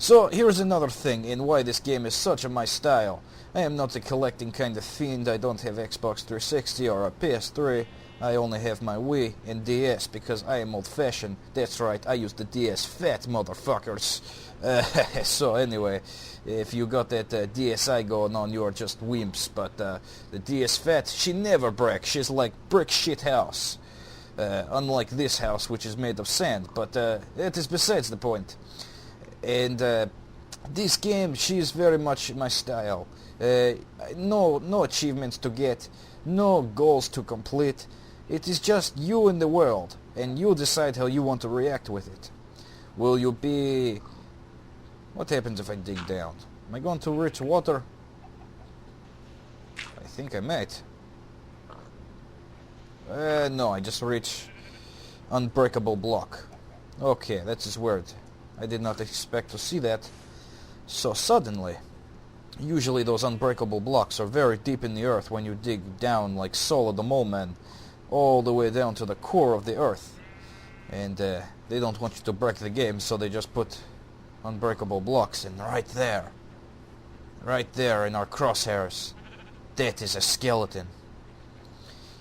So here's another thing in why this game is such my style. I am not a collecting kind of fiend. I don't have Xbox 360 or a PS3. I only have my Wii and DS because I am old-fashioned. That's right, I use the DS Fat, motherfuckers. So anyway, if you got that DSi going on, you are just wimps. But the DS Fat, she never breaks. She's like brick shit house. Unlike this house, which is made of sand. But it is besides the point. And this game, she is very much my style. No achievements to get, no goals to complete. It is just you in the world, and you decide how you want to react with it. Will you be... What happens if I dig down? Am I going to reach water? I think I might. No, I just reach unbreakable block. Okay, that is weird. I did not expect to see that so suddenly. Usually those unbreakable blocks are very deep in the earth when you dig down like Solo the Mole Man, all the way down to the core of the earth. And they don't want you to break the game, so they just put unbreakable blocks in right there in our crosshairs. That is a skeleton.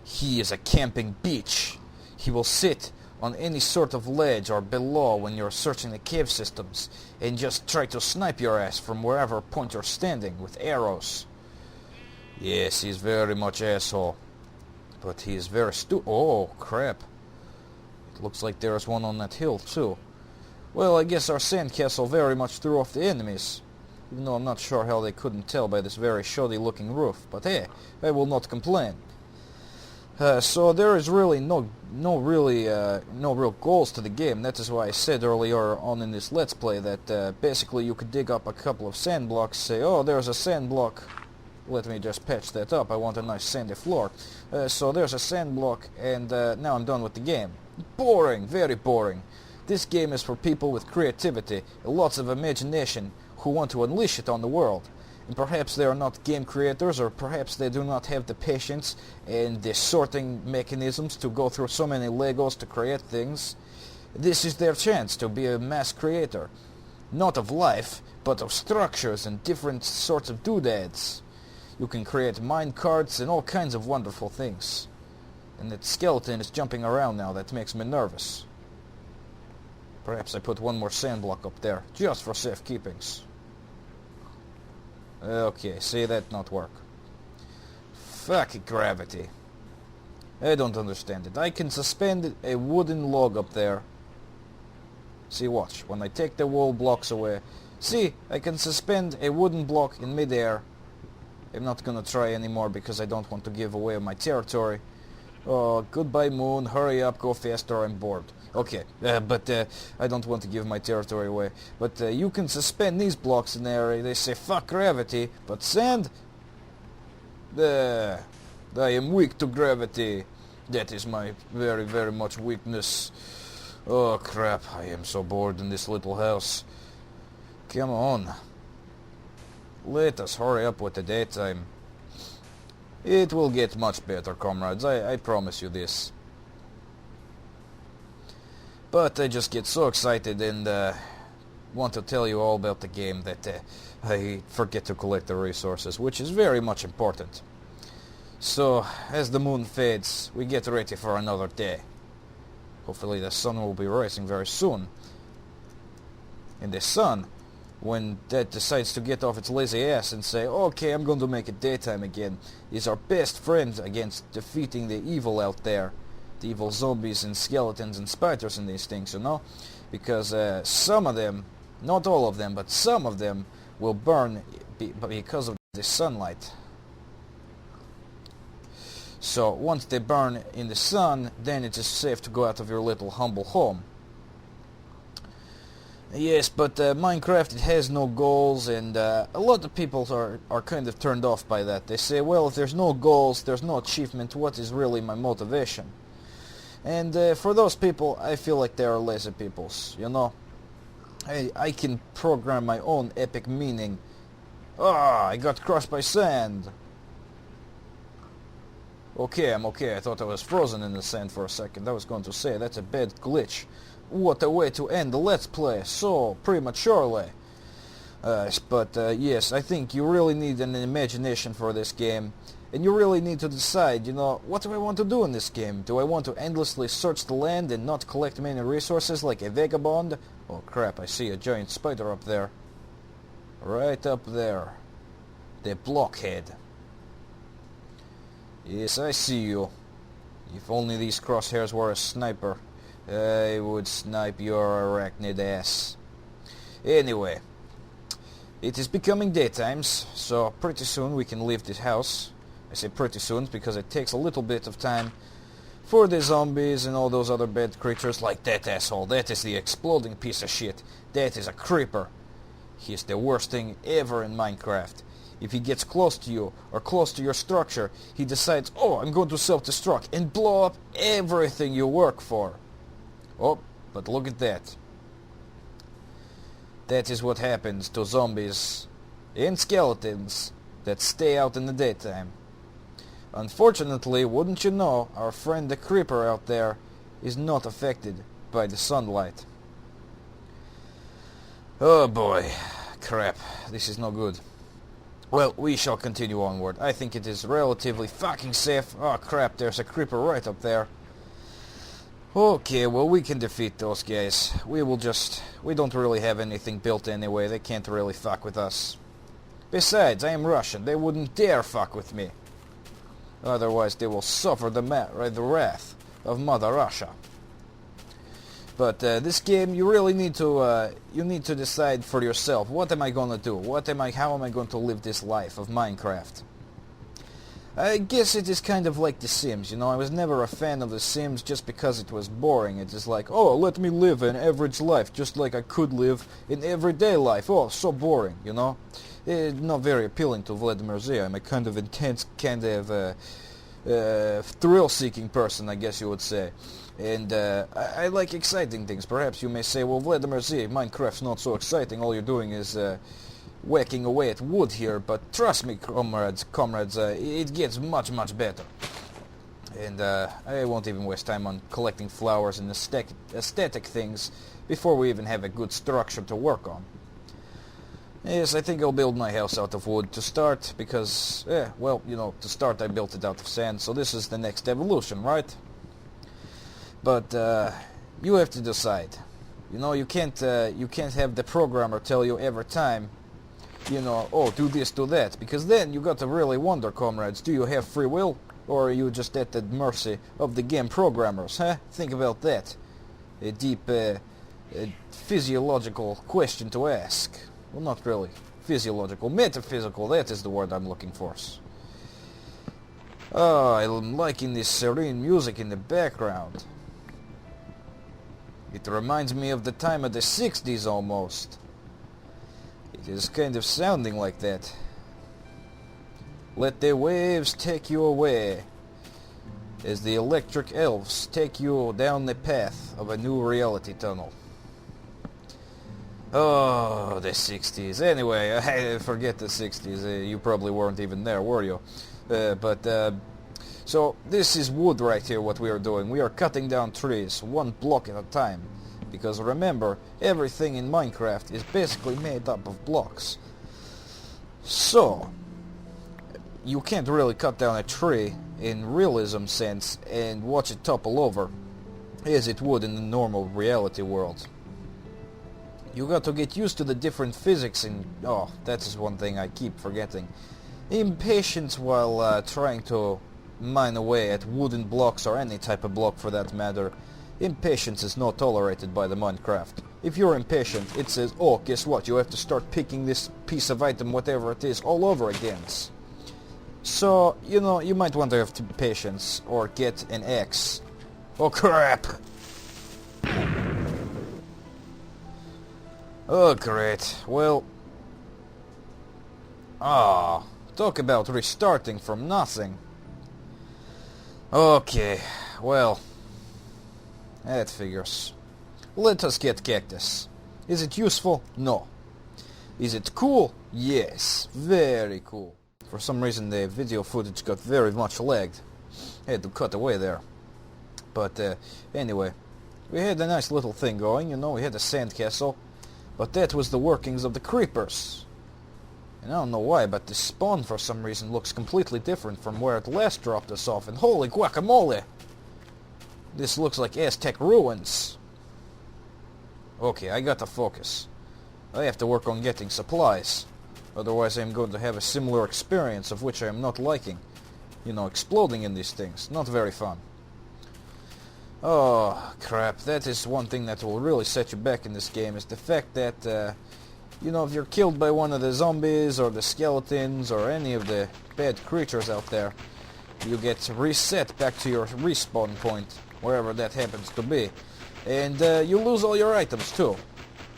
He is a camping beach. He will sit on any sort of ledge or below when you're searching the cave systems and just try to snipe your ass from wherever point you're standing with arrows. Yes, he's very much asshole. But he is very oh, crap. It looks like there's one on that hill, too. Well, I guess our sandcastle very much threw off the enemies. Even though I'm not sure how they couldn't tell by this very shoddy-looking roof. But hey, I will not complain. So there is really no real goals to the game. That is why I said earlier on in this Let's Play that basically you could dig up a couple of sand blocks, say, oh, there's a sand block. Let me just patch that up. I want a nice sandy floor. So there's a sand block, and now I'm done with the game. Boring, very boring. This game is for people with creativity, lots of imagination, who want to unleash it on the world. And perhaps they are not game creators, or perhaps they do not have the patience and the sorting mechanisms to go through so many Legos to create things. This is their chance to be a mass creator. Not of life, but of structures and different sorts of doodads. You can create mine carts and all kinds of wonderful things. And that skeleton is jumping around now. That makes me nervous. Perhaps I put one more sand block up there, just for safekeepings. Okay, see, that not work. Fuck gravity. I don't understand it. I can suspend a wooden log up there. See, watch. When I take the wall blocks away. See, I can suspend a wooden block in midair. I'm not gonna try anymore because I don't want to give away my territory. Oh, goodbye moon, hurry up, go faster, I'm bored. Okay, but I don't want to give my territory away. But you can suspend these blocks in there. They say fuck gravity, but sand? I am weak to gravity. That is my very, very much weakness. Oh crap, I am so bored in this little house. Come on. Let us hurry up with the daytime. It will get much better, comrades, I promise you this. But I just get so excited and want to tell you all about the game that I forget to collect the resources, which is very much important. So, as the moon fades, we get ready for another day. Hopefully the sun will be rising very soon. And the sun, when that decides to get off its lazy ass and say, okay, I'm going to make it daytime again, is our best friend against defeating the evil out there. The evil zombies and skeletons and spiders and these things, you know? Because some of them, not all of them, but some of them will burn because of the sunlight. So once they burn in the sun, then it is safe to go out of your little humble home. Yes, but Minecraft, it has no goals, and a lot of people are kind of turned off by that. They say, well, if there's no goals, there's no achievement, what is really my motivation? And for those people, I feel like they are lazy peoples, you know? I can program my own epic meaning. Ah, I got crushed by sand. Okay, I'm okay. I thought I was frozen in the sand for a second. I was going to say, that's a bad glitch. What a way to end the Let's Play so prematurely. Yes, I think you really need an imagination for this game. And you really need to decide, you know, what do I want to do in this game? Do I want to endlessly search the land and not collect many resources like a vagabond? Oh crap, I see a giant spider up there. Right up there. The blockhead. Yes, I see you. If only these crosshairs were a sniper, I would snipe your arachnid ass. Anyway, it is becoming daytimes, so pretty soon we can leave this house. I say pretty soon because it takes a little bit of time for the zombies and all those other bad creatures, like that asshole. That is the exploding piece of shit. That is a creeper. He is the worst thing ever in Minecraft. If he gets close to you or close to your structure, he decides, oh, I'm going to self-destruct and blow up everything you work for. Oh, but look at that. That is what happens to zombies and skeletons that stay out in the daytime. Unfortunately, wouldn't you know, our friend the creeper out there is not affected by the sunlight. Oh boy, crap, this is no good. Well, we shall continue onward. I think it is relatively fucking safe. Oh crap, there's a creeper right up there. Okay, well we can defeat those guys. We don't really have anything built anyway. They can't really fuck with us. Besides, I am Russian. They wouldn't dare fuck with me. Otherwise they will suffer the wrath of Mother Russia. But this game, you really need to decide for yourself. What am I gonna do? How am I going to live this life of Minecraft? I guess it is kind of like The Sims, you know. I was never a fan of The Sims just because it was boring. It is like, oh, let me live an average life just like I could live in everyday life. Oh, so boring, you know. Not very appealing to Vladimir. I'm a kind of intense, kind of thrill-seeking person, I guess you would say. And I like exciting things. Perhaps you may say, well, Vladimir, Minecraft's not so exciting. All you're doing is whacking away at wood here. But trust me, comrades, it gets much, much better. And I won't even waste time on collecting flowers and aesthetic things before we even have a good structure to work on. Yes, I think I'll build my house out of wood to start, because, well, you know, to start I built it out of sand, so this is the next evolution, right? But you have to decide. You know, you can't have the programmer tell you every time, you know, oh, do this, do that, because then you got to really wonder, comrades, do you have free will, or are you just at the mercy of the game programmers, huh? Think about that. A deep, physiological question to ask. Well, not really physiological, metaphysical, that is the word I'm looking for. Oh, I'm liking this serene music in the background. It reminds me of the time of the 60s almost. It is kind of sounding like that. Let the waves take you away, as the electric elves take you down the path of a new reality tunnel. Oh, the 60s. Anyway, I forget the 60s. You probably weren't even there, were you? So this is wood right here, what we are doing. We are cutting down trees, one block at a time. Because remember, everything in Minecraft is basically made up of blocks. So, you can't really cut down a tree in realism sense and watch it topple over, as it would in the normal reality world. You got to get used to the different physics in... Oh, that is one thing I keep forgetting. Impatience while trying to mine away at wooden blocks, or any type of block for that matter. Impatience is not tolerated by the Minecraft. If you're impatient, it says, oh, guess what, you have to start picking this piece of item, whatever it is, all over again. So, you know, you might want to have patience, or get an axe. Oh crap! Oh great, well... talk about restarting from nothing. Okay, well... that figures. Let us get cactus. Is it useful? No. Is it cool? Yes, very cool. For some reason the video footage got very much lagged. I had to cut away there. But anyway, we had a nice little thing going, you know, we had a sandcastle. But that was the workings of the creepers. And I don't know why, but this spawn for some reason looks completely different from where it last dropped us off. And holy guacamole! This looks like Aztec ruins. Okay, I gotta focus. I have to work on getting supplies. Otherwise I'm going to have a similar experience of which I am not liking. You know, exploding in these things. Not very fun. Oh, crap. That is one thing that will really set you back in this game, is the fact that, you know, if you're killed by one of the zombies or the skeletons or any of the bad creatures out there, you get reset back to your respawn point, wherever that happens to be. And you lose all your items too.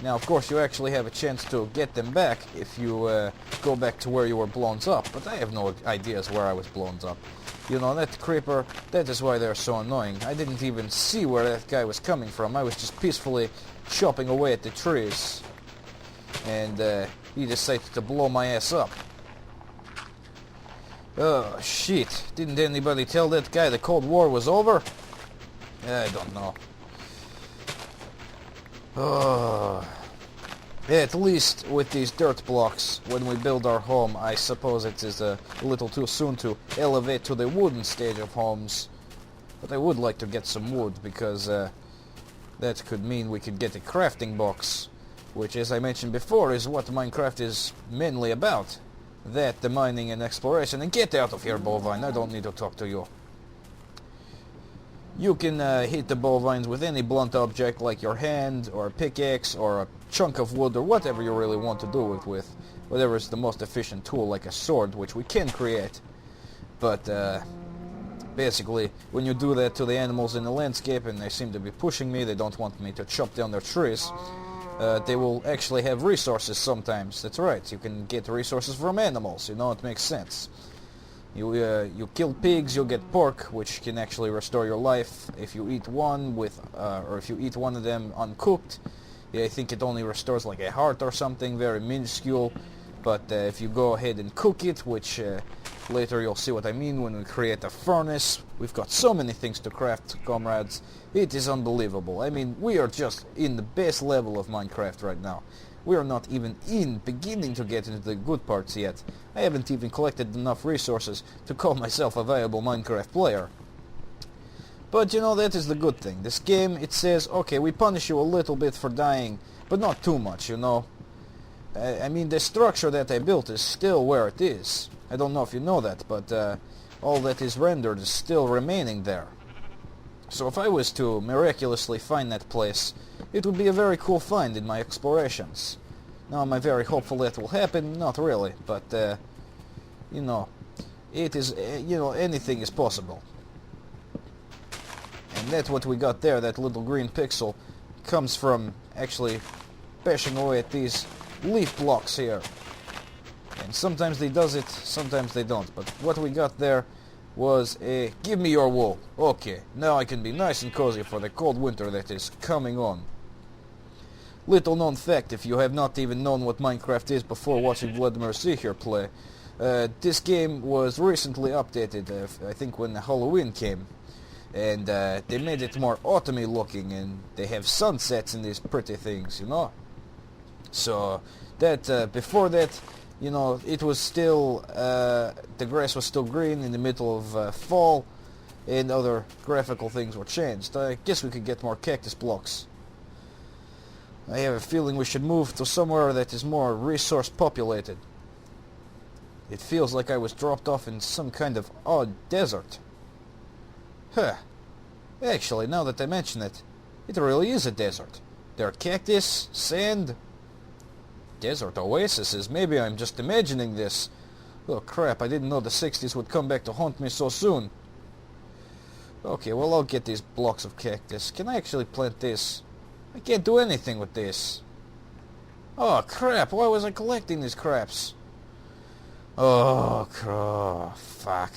Now, of course, you actually have a chance to get them back if you go back to where you were blown up, but I have no ideas where I was blown up. You know, that creeper, that is why they're so annoying. I didn't even see where that guy was coming from. I was just peacefully chopping away at the trees. And he decided to blow my ass up. Oh, shit. Didn't anybody tell that guy the Cold War was over? I don't know. Oh. At least with these dirt blocks, when we build our home, I suppose it is a little too soon to elevate to the wooden stage of homes. But I would like to get some wood, because that could mean we could get a crafting box, which, as I mentioned before, is what Minecraft is mainly about. That, the mining and exploration. And get out of here, bovine, I don't need to talk to you. You can hit the bovines with any blunt object, like your hand, or a pickaxe, or a chunk of wood, or whatever you really want to do it with. Whatever is the most efficient tool, like a sword, which we can create. But basically, when you do that to the animals in the landscape, and they seem to be pushing me, they don't want me to chop down their trees, they will actually have resources sometimes. That's right, you can get resources from animals, you know, it makes sense. You kill pigs, you'll get pork, which can actually restore your life. If you eat one with, or if you eat one of them uncooked, yeah, I think it only restores like a heart or something, very minuscule. But if you go ahead and cook it, which later you'll see what I mean when we create a furnace. We've got so many things to craft, comrades. It is unbelievable. I mean, we are just in the best level of Minecraft right now. We are not even beginning to get into the good parts yet. I haven't even collected enough resources to call myself a viable Minecraft player. But you know, that is the good thing. This game, it says, okay, we punish you a little bit for dying, but not too much, you know. I mean, the structure that I built is still where it is. I don't know if you know that, but all that is rendered is still remaining there. So if I was to miraculously find that place, it would be a very cool find in my explorations. Now, am I very hopeful that will happen? Not really, but, you know, it is, you know, anything is possible. And that's what we got there, that little green pixel, comes from actually bashing away at these leaf blocks here. And sometimes they does it, sometimes they don't. But what we got there was a give me your wool. Okay, now I can be nice and cozy for the cold winter that is coming on. Little known fact, if you have not even known what Minecraft is before watching Vladamir here play, this game was recently updated, I think when Halloween came. And they made it more autumny looking, and they have sunsets in these pretty things, you know. So that before that, you know, it was still the grass was still green in the middle of fall, and other graphical things were changed. I guess we could get more cactus blocks. I have a feeling we should move to somewhere that is more resource populated. It feels like I was dropped off in some kind of odd desert. Huh. Actually, now that I mention it, it really is a desert. There are cactus, sand, desert oases. Maybe I'm just imagining this. Oh crap, I didn't know the 60s would come back to haunt me so soon. Okay, well, I'll get these blocks of cactus. Can I actually plant this? I can't do anything with this. Oh crap, why was I collecting these craps? Oh, fuck.